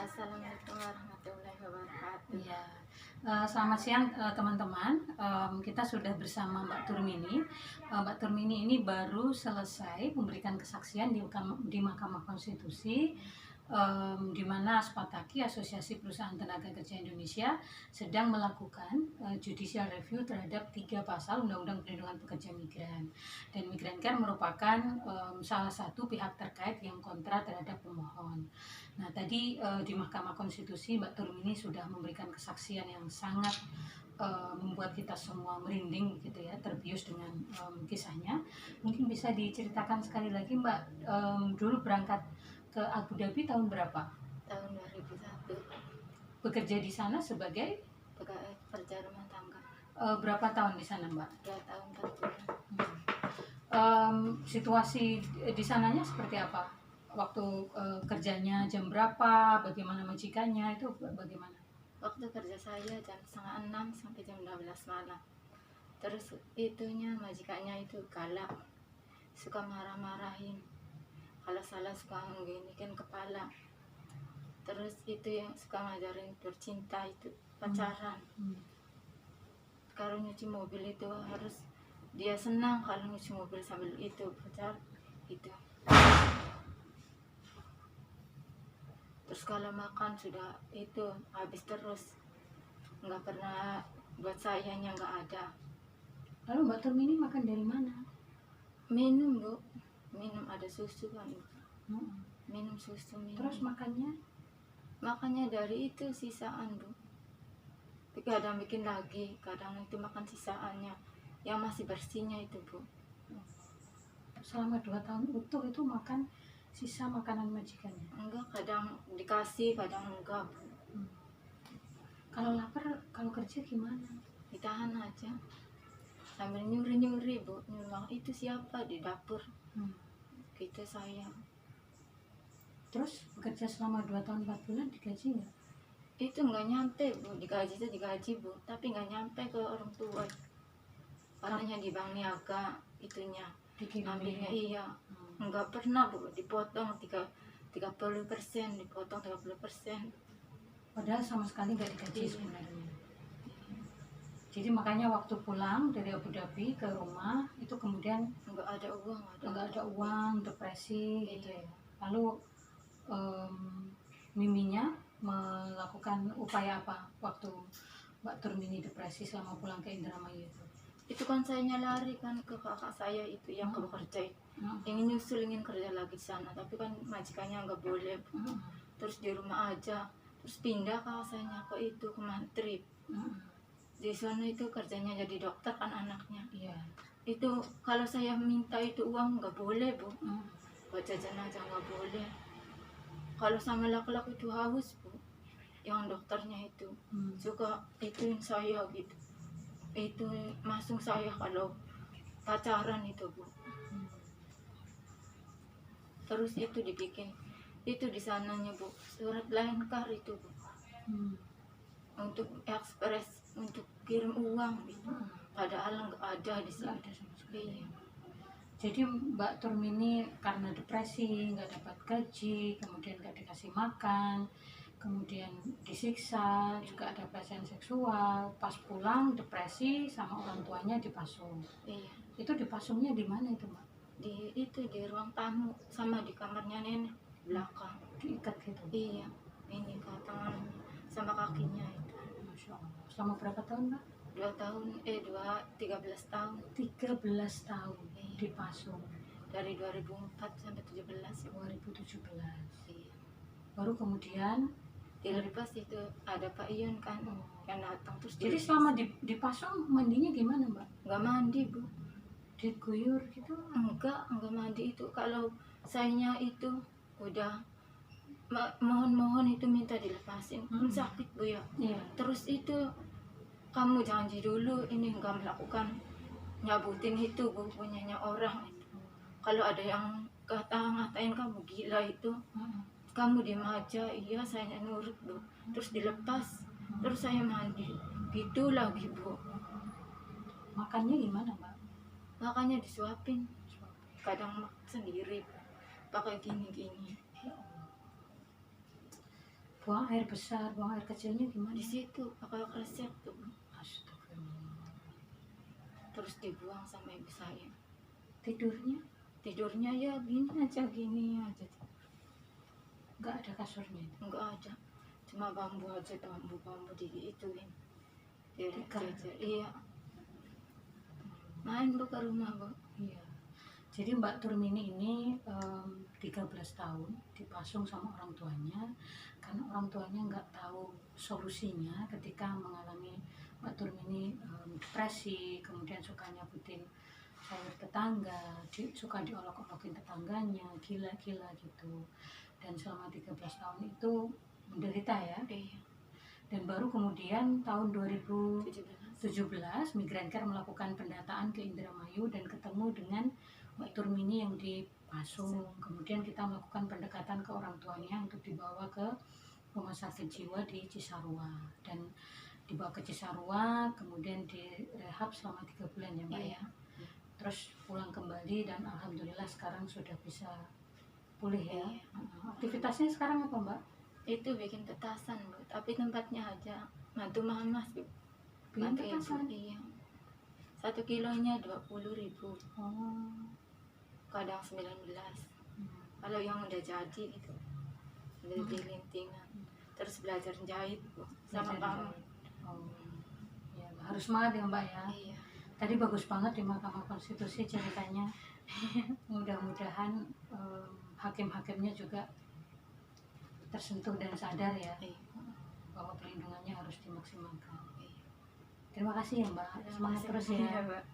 Assalamualaikum warahmatullahi wabarakatuh. Ya, selamat siang teman-teman. Kita sudah bersama Mbak Turmini. Mbak Turmini ini baru selesai memberikan kesaksian di Mahkamah Konstitusi, di mana Aspataki, Asosiasi Perusahaan Tenaga Kerja Indonesia, sedang melakukan judicial review terhadap 3 pasal Undang-Undang Perlindungan Pekerja Migran. Dan Migran Care merupakan salah satu pihak terkait yang kontra terhadap pemohon. Nah, tadi di Mahkamah Konstitusi Mbak Turmini sudah memberikan kesaksian yang sangat membuat kita semua merinding gitu ya, terbius dengan kisahnya. Mungkin bisa diceritakan sekali lagi Mbak, dulu berangkat ke Abu Dhabi tahun berapa? Tahun 2001, Bekerja di sana sebagai pegawai kerja rumah tangga. berapa tahun di sana Mbak? 2 tahun 4 bulan. Situasi di sananya seperti apa? Waktu kerjanya jam berapa? Bagaimana majikannya itu bagaimana? Waktu kerja saya jam 5:30 sampai jam 12 malam. Terus itunya majikannya itu galak, suka marah-marahin. Kalau salah suka mengginikan kepala. Terus itu yang suka ngajarin bercinta, itu pacaran. Kalau nyuci mobil itu harus dia senang kalau nyuci mobil sambil itu pacar itu. Terus kalau makan sudah itu habis terus, nggak pernah buat sayanya nggak ada. Lalu Mbak Turmini makan dari mana? Minum bu, minum ada susu kan, Hmm. minum susu minum. Terus makannya? Makannya dari itu sisaan bu. Tapi kadang bikin lagi, kadang itu makan sisaannya, yang masih bersihnya itu bu. Selama 2 tahun utuh itu makan sisa makanan majikannya? Enggak, kadang dikasih, kadang enggak bu. Kalau lapar, kalau kerja gimana? Ditahan aja sambil nyuri-nyuri bu, nyuruh itu siapa di dapur. Gitu saya. Terus bekerja selama 2 tahun 4 bulan digaji nggak? Itu nggak nyampe bu, digaji itu digaji bu, tapi nggak nyampe ke orang tua. Katanya di bank niaga itunya ambilnya, iya. Nggak pernah bu dipotong 30%, dipotong 30%. Padahal sama sekali nggak digaji Iya. sebenarnya. Jadi makanya waktu pulang dari Abu Dhabi ke rumah itu kemudian Nggak ada uang, nggak ada uang, depresi Iya. gitu ya. Lalu Miminya melakukan upaya apa waktu Mbak Turmini depresi selama pulang ke Indramayu itu? Itu kan saya lari kan ke kakak saya itu yang bekerja, ingin nyusul, ingin kerja lagi di sana, tapi kan majikannya nggak boleh. Terus di rumah aja, terus pindah kakak saya ke itu, ke Mantri. Di sana itu kerjanya jadi dokter kan anaknya. Iya. Itu kalau saya minta itu uang nggak boleh bu, buat jajan aja nggak boleh. Kalau sama laki-laki itu haus bu, yang dokternya itu suka ituin saya gitu, itu masuk saya kalau pacaran itu bu. Terus itu dibikin itu di sananya bu, surat lengkar itu bu, untuk ekspres, untuk kirim uang gitu. Padahal nggak ada di sini. Nggak ada sama sekali. Iya. Jadi Mbak Turmini karena depresi, nggak dapat gaji, kemudian nggak dikasih makan, kemudian disiksa, juga ada pelecehan seksual. Pas pulang depresi sama orang tuanya dipasung. Iya. Itu dipasungnya di mana itu Mbak? Di ruang tamu sama di kamarnya nenek belakang. Diikat gitu? Iya, ini ke tangan sama kakinya itu. Masya Allah. Selama berapa tahun Mbak? 13 tahun. 13 tahun Iya. dipasung. Dari 2004 sampai 17. 2017. Iya. Baru kemudian Dilepas itu ada Pak Ion kan yang datang terus. Jadi selama dipasung mandinya gimana Mbak? Nggak mandi bu. Diguyur gitu? Enggak mandi itu. Kalau sayanya itu udah mohon itu minta dilepasin, sakit bu ya. Iya. Terus itu kamu janji dulu ini nggak melakukan nyabutin itu bu, punyanya orang itu. Kalau ada yang ngatain kamu gila itu, kamu diem aja. Iya saya nurut bu. Terus dilepas, terus saya mandi gitu lagi bu. Makannya gimana Mbak? Makanya disuapin, kadang sendiri pakai gini. Buang air besar, buang air kecilnya gimana? Di situ kalau resep tuh, Astagfirullah. terus dibuang sama ibu saya. Tidurnya Tidurnya ya gini aja, nggak ada kasurnya itu. nggak ada, cuma bambu aja, bambu diituin, Tikar. dijejer. Iya, main Bu ke rumah Bu. Iya. Jadi Mbak Turmini ini 13 tahun dipasung sama orang tuanya karena orang tuanya nggak tahu solusinya ketika mengalami Mbak Turmini depresi, kemudian suka nyabutin sayur tetangga, suka diolok-olokin tetangganya, gila-gila gitu. Dan selama 13 tahun itu menderita ya. Iya, Dan baru kemudian tahun 2017 17. Migrant Care melakukan pendataan ke Indramayu dan ketemu dengan Mbak Turmini yang dipasung. Kemudian kita melakukan pendekatan ke orang tuanya untuk dibawa ke rumah sakit jiwa di Cisarua, dan dibawa ke Cisarua kemudian direhab selama 3 bulan ya Mbak Iya. ya. Terus pulang kembali dan alhamdulillah sekarang sudah bisa pulih ya. Iya. Aktivitasnya sekarang apa Mbak? Itu bikin petasan Bu, tapi tempatnya aja mantu mama sih. Bikin Mantu ibu. petasan? Iya, 1 kilonya 20.000, Oh. kadang 19. Kalau yang udah jadi gitu, udah dilintingan. Terus belajar jahit Bu, sama Belajar kamu. jahit. Oh. Ya, harus semangat ya Mbak ya. Iya. Tadi bagus banget di Mahkamah Konstitusi ceritanya. Mudah-mudahan hakim-hakimnya juga tersentuh dan sadar ya Iya. bahwa perlindungannya harus dimaksimalkan. Iya. Terima kasih ya Mbak. Semangat terus ya. Iya, Mbak.